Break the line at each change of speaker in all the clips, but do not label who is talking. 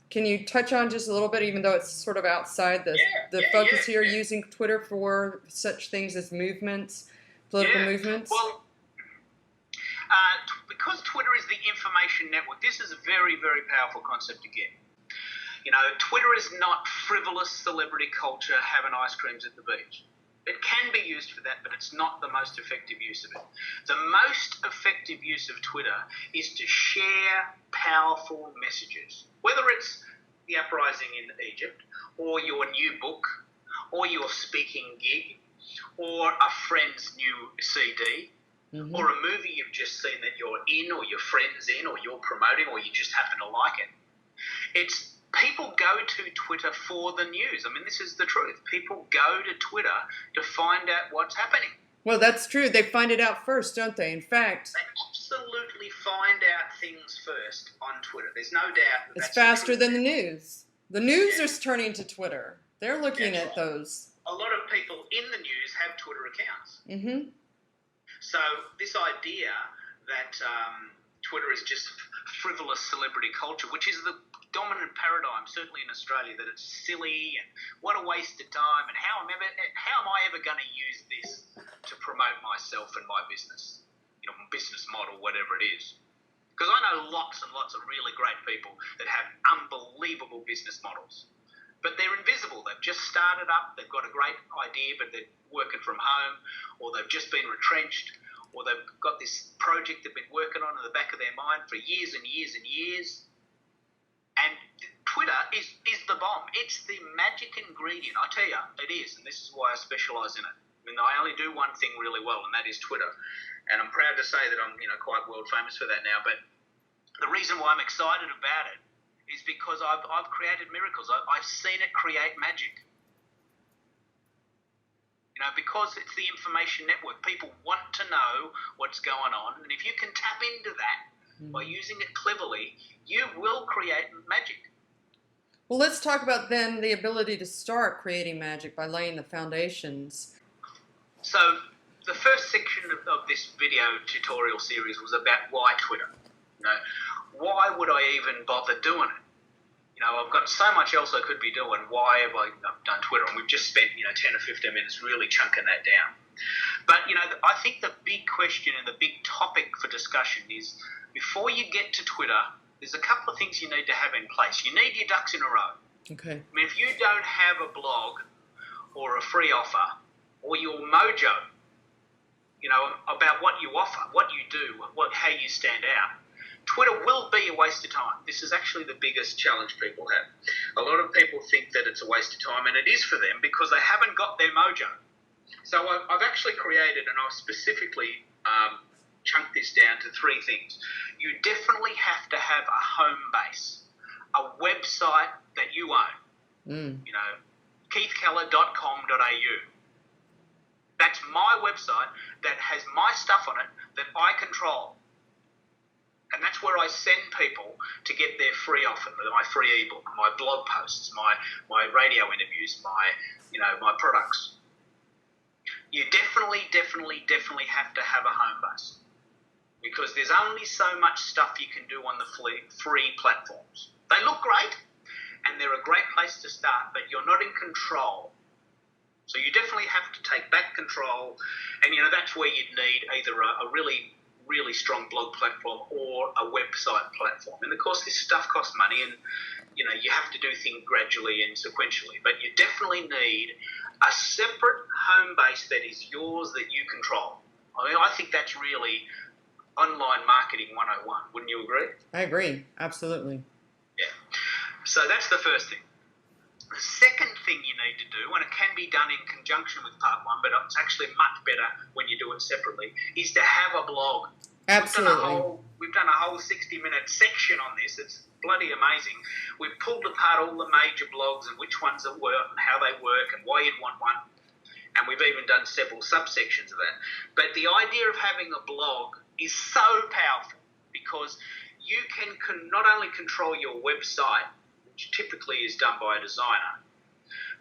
Can you touch on just a little bit, even though it's sort of outside the focus here, using Twitter for such things as movements, political movements?
Well, because Twitter is the information network, this is a very, very powerful concept to get. You know, Twitter is not frivolous celebrity culture, having ice creams at the beach. It can be used for that, but it's not the most effective use of it. The most effective use of Twitter is to share powerful messages, whether it's the uprising in Egypt, or your new book, or your speaking gig, or a friend's new CD, or a movie you've just seen that you're in, or your friend's in, or you're promoting, or you just happen to like it. It's people go to Twitter for the news. I mean, this is the truth. People go to Twitter to find out what's happening.
Well, that's true. They find it out first, don't they? In fact,
they absolutely find out things first on Twitter. There's no doubt.
It's faster than the news. The news is turning to Twitter. They're looking at those.
A lot of people in the news have Twitter accounts. So this idea that Twitter is just frivolous celebrity culture, which is the dominant paradigm, certainly in Australia, that it's silly and what a waste of time, and how am I ever going to use this to promote myself and my business, business model, whatever it is. Because I know lots and lots of really great people that have unbelievable business models, but they're invisible. They've just started up, they've got a great idea, but they're working from home, or they've just been retrenched, or they've got this project they've been working on in the back of their mind for years and years and years. And Twitter is the bomb. It's the magic ingredient. I tell you, it is, and this is why I specialise in it. I mean, I only do one thing really well, and that is Twitter. And I'm proud to say that I'm, quite world famous for that now. But the reason why I'm excited about it is because I've created miracles. I've seen it create magic. Because it's the information network. People want to know what's going on, and if you can tap into that by using it cleverly, you will create magic.
Well, let's talk about then the ability to start creating magic by laying the foundations.
So the first section of this video tutorial series was about why Twitter. Why would I even bother doing it? I've got so much else I could be doing. Why have I done Twitter? And we've just spent 10 or 15 minutes really chunking that down. But I think the big question and the big topic for discussion is, before you get to Twitter, there's a couple of things you need to have in place. You need your ducks in a row.
Okay.
I mean, if you don't have a blog or a free offer or your mojo, about what you offer, what you do, how you stand out, Twitter will be a waste of time. This is actually the biggest challenge people have. A lot of people think that it's a waste of time, and it is for them because they haven't got their mojo. So I've actually created, and I've specifically chunked this down to three things. You definitely have to have a home base, a website that you own. keithkeller.com.au. That's my website that has my stuff on it that I control. And that's where I send people to get their free offer, my free ebook, my blog posts, my radio interviews, my products. You definitely have to have a home base, because there's only so much stuff you can do on the free platforms. They look great, and they're a great place to start, but you're not in control. So you definitely have to take back control, and that's where you'd need either a really strong blog platform or a website platform. And of course, this stuff costs money, and you have to do things gradually and sequentially. But you definitely need a separate home base that is yours, that you control. I mean, I think that's really online marketing 101. Wouldn't you agree?
I agree. Absolutely.
Yeah. So that's the first thing. The second thing you need to do, and it can be done in conjunction with part one, but it's actually much better when you do it separately, is to have a blog.
Absolutely.
We've done a whole 60-minute section on this. It's bloody amazing. We've pulled apart all the major blogs and which ones that work and how they work and why you'd want one. And we've even done several subsections of that. But the idea of having a blog is so powerful, because you can not only control your website, which typically is done by a designer,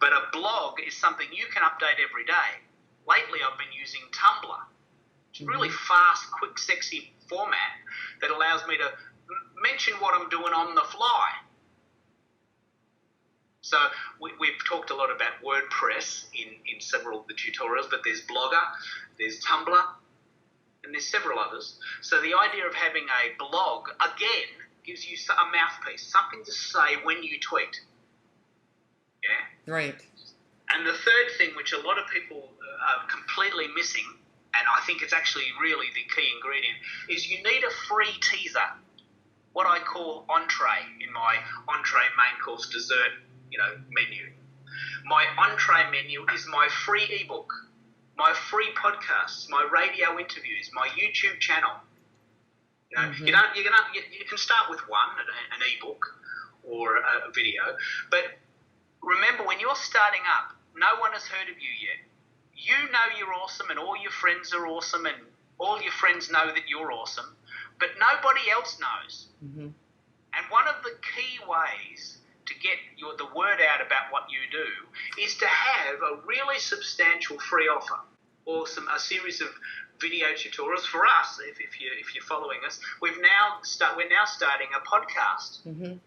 but a blog is something you can update every day. Lately, I've been using Tumblr. It's a really fast, quick, sexy format that allows me to mention what I'm doing on the fly. So we've talked a lot about WordPress in several of the tutorials, but there's Blogger, there's Tumblr, and there's several others. So the idea of having a blog, again, gives you a mouthpiece, something to say when you tweet. Yeah?
Right.
And the third thing, which a lot of people are completely missing, and I think it's actually really the key ingredient, is you need a free teaser, what I call entree in my entree, main course, dessert, menu. My entree menu is my free ebook, my free podcasts, my radio interviews, my YouTube channel. You can start with one, an ebook or a video, but remember, when you're starting up, no one has heard of you yet. You know you're awesome, and all your friends are awesome, and all your friends know that you're awesome, but nobody else knows.
Mm-hmm.
And one of the key ways to get the word out about what you do is to have a really substantial free offer, or a series of video tutorials. For us, if you're following us, we're now starting a podcast,
mm-hmm.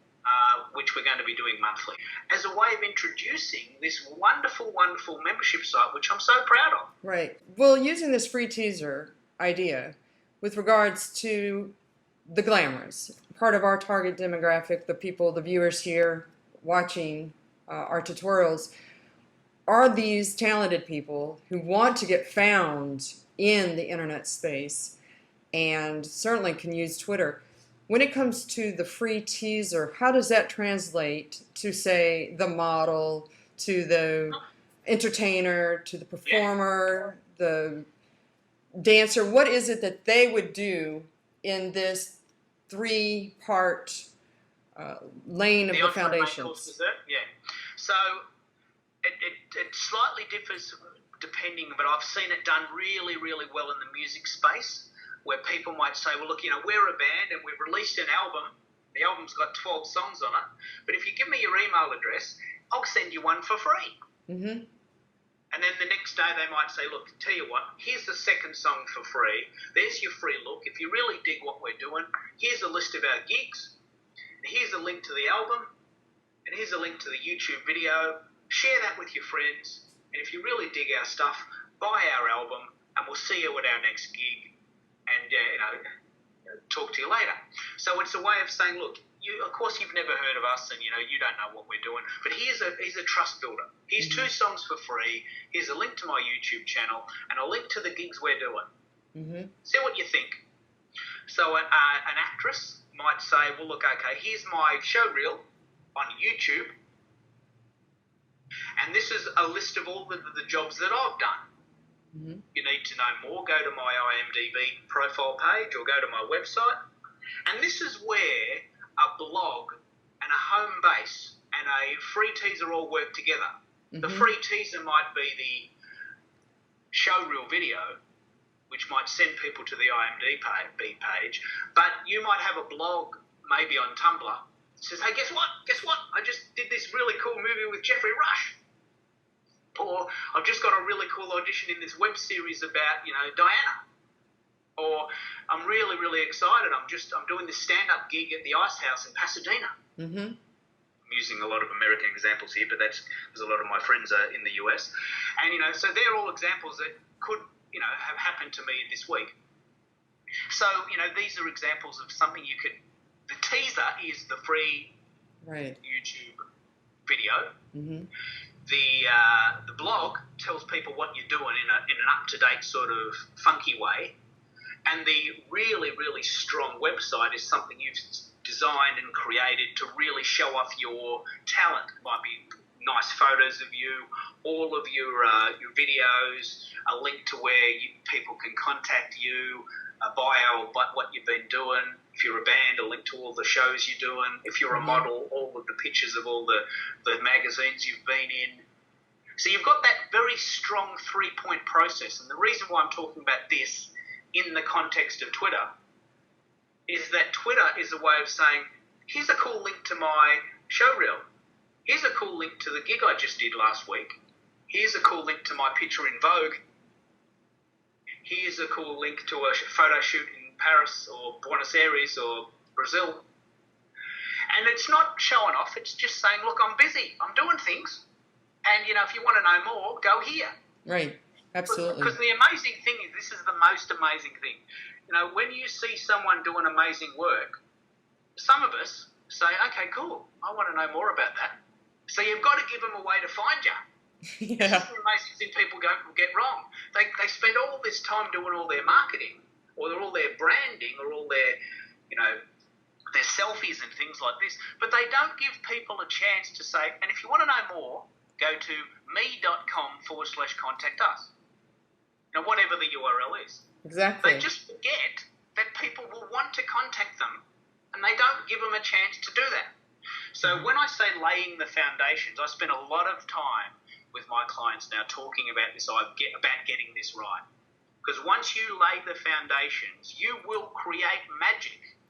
Which we're going to be doing monthly, as a way of introducing this wonderful, wonderful membership site, which I'm so proud of.
Right. Well, using this free teaser idea with regards to the glamours, part of our target demographic, the people, the viewers here watching our tutorials, are these talented people who want to get found in the internet space and certainly can use Twitter. When it comes to the free teaser, how does that translate to, say, the model, to the entertainer, to the performer, the dancer? What is it that they would do in this 3-part lane of the foundations?
Yeah. So it slightly differs depending, but I've seen it done really, really well in the music space, where people might say, well, look, we're a band and we've released an album. The album's got 12 songs on it, but if you give me your email address, I'll send you one for free.
Mm-hmm.
And then the next day they might say, look, tell you what, here's the second song for free. There's your free look. If you really dig what we're doing, here's a list of our gigs. Here's a link to the album. And here's a link to the YouTube video. Share that with your friends. And if you really dig our stuff, buy our album and we'll see you at our next gig. And, talk to you later. So it's a way of saying, look, of course you've never heard of us and, you don't know what we're doing, but here's a trust builder. Here's mm-hmm. 2 songs for free. Here's a link to my YouTube channel and a link to the gigs we're doing. Mm-hmm. See what you think. So an actress might say, well, look, okay, here's my show reel on YouTube, and this is a list of all the jobs that I've done. Mm-hmm. You need to know more, go to my IMDb profile page or go to my website. And this is where a blog and a home base and a free teaser all work together. Mm-hmm. The free teaser might be the show reel video, which might send people to the IMDb page, but you might have a blog maybe on Tumblr that says, hey, guess what? I just did this really cool movie with Jeffrey Rush. Or I've just got a really cool audition in this web series about, Diana. Or I'm really, really excited. I'm doing this stand-up gig at the Ice House in Pasadena. Mm-hmm. I'm using a lot of American examples here, but that's because a lot of my friends are in the US. And, so they're all examples that could, have happened to me this week. So, these are examples of something you could... The teaser is the free YouTube video. Mm-hmm. The blog tells people what you're doing in an up-to-date sort of funky way, and the really, really strong website is something you've designed and created to really show off your talent. It might be nice photos of you, all of your videos, a link to where people can contact you, a bio about what you've been doing. If you're a band, a link to all the shows you're doing. If you're a model, all of the pictures of all the magazines you've been in. So you've got that very strong 3-point process. And the reason why I'm talking about this in the context of Twitter is that Twitter is a way of saying, here's a cool link to my show reel. Here's a cool link to the gig I just did last week. Here's a cool link to my picture in Vogue. Here's a cool link to a photo shoot in Paris or Buenos Aires or Brazil. And it's not showing off, it's just saying, look, I'm busy, I'm doing things, and, if you want to know more, go here.
Right. Absolutely.
Because the amazing thing is, this is the most amazing thing. When you see someone doing amazing work, some of us say, okay, cool, I want to know more about that. So you've got to give them a way to find you.
Yeah.
This is the amazing thing people get wrong. They spend all this time doing all their marketing, or all their branding, or all their, their selfies and things like this, but they don't give people a chance to say, and if you want to know more, go to me.com/contact us. Whatever the URL is.
Exactly.
They just forget that people will want to contact them, and they don't give them a chance to do that. So when I say laying the foundations, I spend a lot of time with my clients now talking about this, about getting this right. Because once you lay the foundations, you will create magic.